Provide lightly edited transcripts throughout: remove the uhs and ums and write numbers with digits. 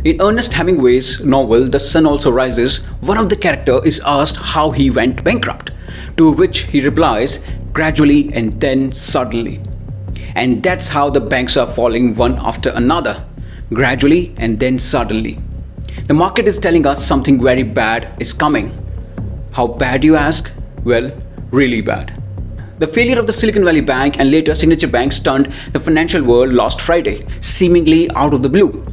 In Ernest Hemingway's novel The Sun Also Rises, one of the characters is asked how he went bankrupt, to which he replies, gradually and then suddenly. And that's how the banks are falling one after another, gradually and then suddenly. The market is telling us something very bad is coming. How bad, you ask? Well, really bad. The failure of the Silicon Valley Bank and later Signature Bank stunned the financial world last Friday, seemingly out of the blue.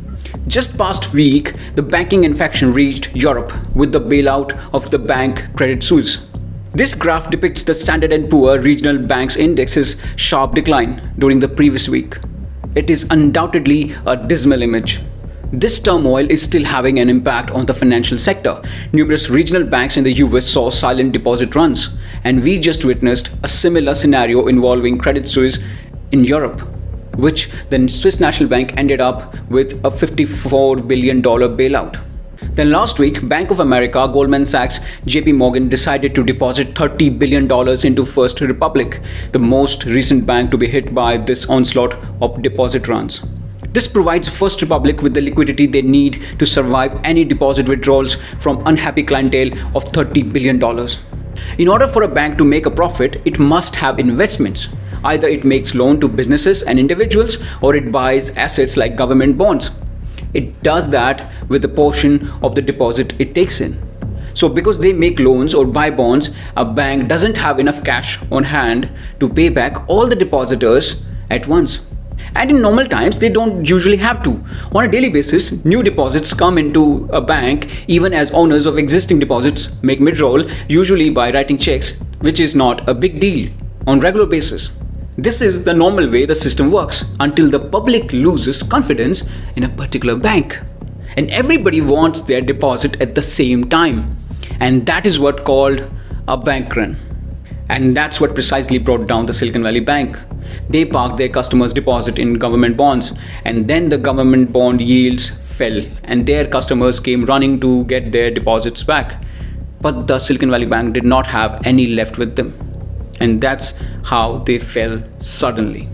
Just past week, the banking infection reached Europe with the bailout of the bank Credit Suisse. This graph depicts the Standard & Poor's regional banks index's sharp decline during the previous week. It is undoubtedly a dismal image. This turmoil is still having an impact on the financial sector. Numerous regional banks in the US saw silent deposit runs, and we just witnessed a similar scenario involving Credit Suisse in Europe, which the Swiss National Bank ended up with a $54 billion bailout. Then last week, Bank of America, Goldman Sachs, JP Morgan decided to deposit $30 billion into First Republic, the most recent bank to be hit by this onslaught of deposit runs. This provides First Republic with the liquidity they need to survive any deposit withdrawals from unhappy clientele of $30 billion. In order for a bank to make a profit, it must have investments. Either it makes loan to businesses and individuals, or it buys assets like government bonds. It does that with a portion of the deposit it takes in. So because they make loans or buy bonds, a bank doesn't have enough cash on hand to pay back all the depositors at once. And in normal times, they don't usually have to. On a daily basis, new deposits come into a bank even as owners of existing deposits make withdrawal, usually by writing checks, which is not a big deal on regular basis. This is the normal way the system works until the public loses confidence in a particular bank. And everybody wants their deposit at the same time. And that is what called a bank run. And that's what precisely brought down the Silicon Valley Bank. They parked their customers' deposit in government bonds, and then the government bond yields fell and their customers came running to get their deposits back. But the Silicon Valley Bank did not have any left with them. And that's how they fell suddenly.